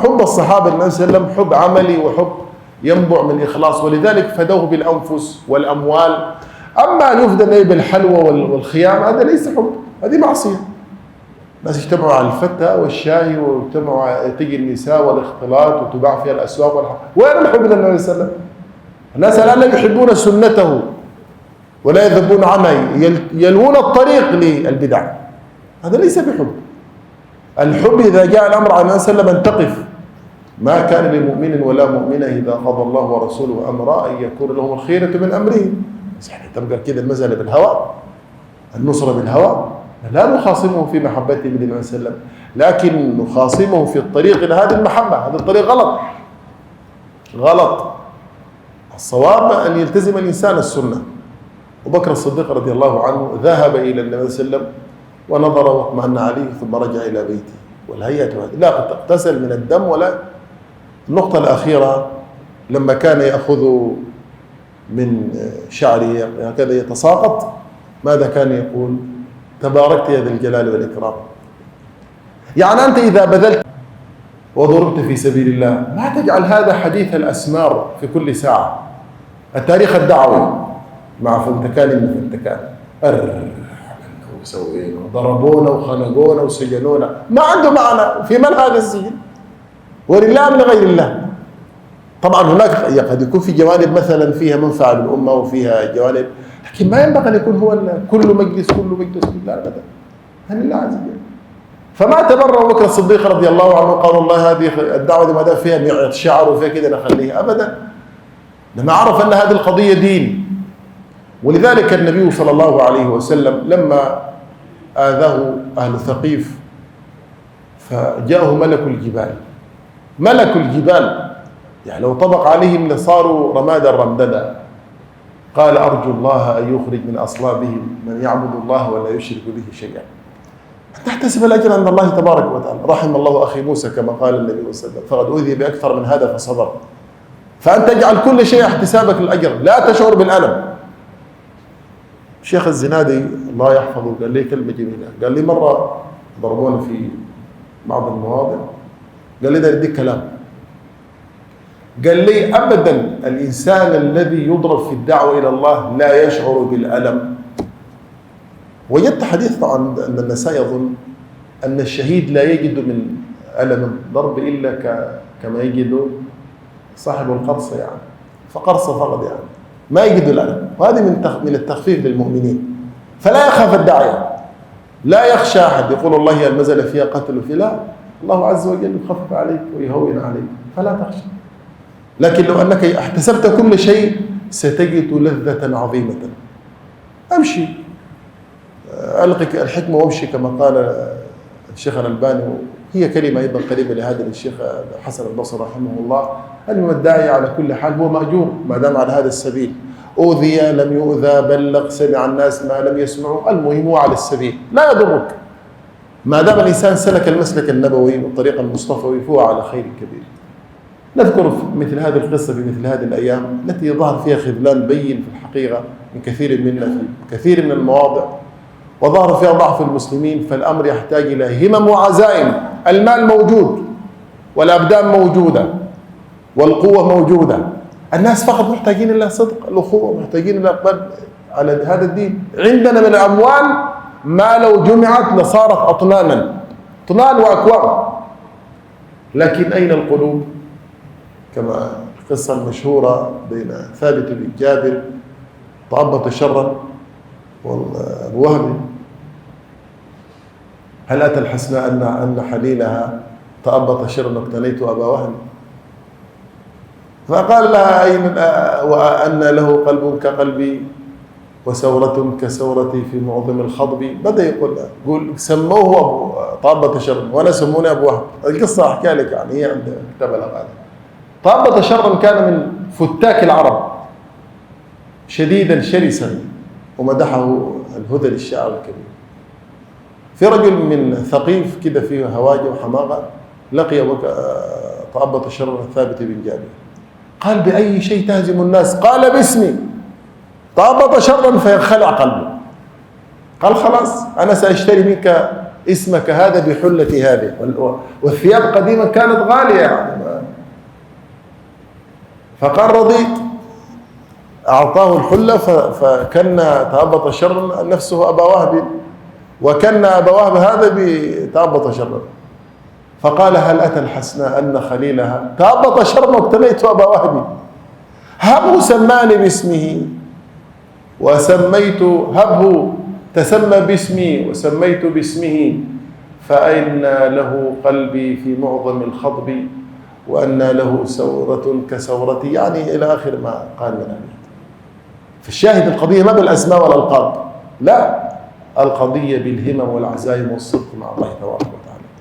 حب الصحابة النبي صلى الله عليه وسلم حب عملي وحب ينبع من إخلاص، ولذلك فدوه بالأنفس والأموال. أما أن يفدى النبي بالحلوى والخيام هذا ليس حب، هذه معصية. الناس اجتمعوا على الفتة والشاي واجتمعوا تجي النساء والاختلاط وتباع فيها الأسواق وين الحب للنبي صلى الله عليه وسلم؟ الناس الآن لا يحبون سنته ولا يذبون عنها، يلوون الطريق للبدع. هذا ليس بحب. الحب إذا جاء الأمر عن النبي صلى الله عليه وسلم أن تقف. ما كان لمؤمن ولا مؤمنة إذا قضى الله ورسوله أمرا أن يكون لهم الخيرة من أمرهم. بس يعني تبقى كده المسألة بالهوى، النصرة بالهوى. لا نخاصمه في محبته للنبي صلى الله عليه وسلم، لكن نخاصمه في الطريق إلى هذه المحبة. هذا الطريق غلط، غلط. الصواب أن يلتزم الإنسان السنة. أبو بكر الصديق رضي الله عنه ذهب إلى النبي صلى الله عليه وسلم ونظر واطمأن عليه ثم رجع إلى بيته، والهيئة لا تغتسل من الدم ولا. النقطة الأخيرة لما كان يأخذ من شعره هكذا يتساقط، ماذا كان يقول؟ تباركت يا ذا الجلال والإكرام. يعني أنت إذا بذلت وضربت في سبيل الله ما تجعل هذا حديث الأسمار في كل ساعة. التاريخ الدعوي مع فنتكان من فنتكان وسوينا وضربونا وخنقونا وسجنونا، ما عنده معنى. في من هذا السجن؟ ولله من غير الله. طبعا هناك قد يكون في جوانب مثلا فيها منفعة للأمة وفيها جوانب، لكن ما ينبغي أن يكون هو كل مجلس لا أبدا. هل الله عز وجل. فما تبرأ أبو بكر الصديق رضي الله عنه قال والله هذه الدعوة ما دام فيها ميعاد شعر وفيها كده نخليها أبدا، لما عرف أن هذه القضية دين. ولذلك النبي صلى الله عليه وسلم لما آذاه أهل ثقيف فجاءه ملك الجبال. ملك الجبال يعني لو طبق عليهم لصاروا رمادا رمددا. قال أرجو الله أن يخرج من أصلابهم من يعبد الله ولا يشرك به شيئا. تحتسب الأجر عند الله تبارك وتعالى. رحم الله أخي موسى كما قال النبي صلى الله عليه وسلم فقد أوذي بأكثر من هذا فصبر. فأنت تجعل كل شيء احتسابك للأجر، لا تشعر بالألم. الشيخ الزنادي الله يحفظه قال لي كلمة جميلة. قال لي مرة ضربونا في بعض المواضع، قال لي ده يديك كلام. قال لي أبدا الإنسان الذي يضرب في الدعوة إلى الله لا يشعر بالألم. وجدت حديث طبعا أن النساء يظن أن الشهيد لا يجد من ألم الضرب إلا كما يجد صاحب القرصة، يعني فقرصة فقط يعني ما يجد الألم. وهذه من التخفيف للمؤمنين. فلا يخاف الداعية، لا يخشى أحد يقول الله المزل فيها قتل في، لا، الله عز وجل يخفف عليك ويهون عليك فلا تخشى. لكن لو أنك احتسبت كل شيء ستجد لذة عظيمة. أمشي ألقك الحكمة وامشي كما قال الشيخ الألباني، هي كلمة أيضا قريبة لهذا الشيخ حسن البصري رحمه الله. المهم الداعي على كل حال هو مأجور ما دام على هذا السبيل. أوذي لم يؤذى، بلغ، سمع الناس ما لم يسمعوا، المهم هو على السبيل لا يضرك. ما دام الإنسان سلك المسلك النبوي والطريق المصطفوي فهو على خير كبير. نذكر مثل هذه القصة في مثل هذه الأيام التي ظهر فيها خذلان بين في الحقيقة من كثير منا في كثير من المواضع، وظهر فيها ضعف المسلمين. فالأمر يحتاج إلى همم وعزائم. المال موجود والأبدان موجودة والقوة موجودة. الناس فقط محتاجين إلى صدق الأخوة، محتاجين إلى إقبال على هذا الدين. عندنا من الأموال ما لو جمعت لصارت أطنانا، أطنان وأكوام، لكن أين القلوب؟ كما القصة المشهورة بين ثابت بن جابر تعبط شرا والوهب، هل أتى الحسناء أن حليلها تأبط شرا اقتنيت أبا وهب؟ فقال لها أين وأن له قلب كقلبي وسورة كسورتي في معظم الخضب. بدأ يقول سموه طابة شرا وأنا سموني أبو وهب. القصة أحكي لك يعني هي عند كتاب الأغاني. طابة شرا كان من فتاك العرب شديدا شرسا، ومدحه الهذل الشاعر الكبير. في رجل من ثقيف كده فيه هواجة وحماقة لقي طابة شرا ثابت بن جابر. قال بأي شيء تهزم الناس؟ قال باسمي. طابة شرا فينخلع قلبه. قال خلاص أنا سأشتري منك اسمك هذا بحلة هذه، والثياب قديما كانت غالية يعني. فقال رضيت، أعطاه الحلة، فكان تهبط شرا نفسه أبا وهب، وكان أبا وهب هذا بتهبط شرا. فقال هل أتى الحسناء أن خليلها تهبط شرا واقتنيت أبا وهب، هبه سماني باسمه وسميت هبه تسمى باسمي وسميت باسمه، فأين له قلبي في معظم الخضب، وأن له سورة كسورتي، يعني إلى آخر ما قال من الأبيات. فالشاهد القضية ما بالأسماء والألقاب، لا، القضية بالهمم والعزائم والصدق مع الله تبارك وتعالى.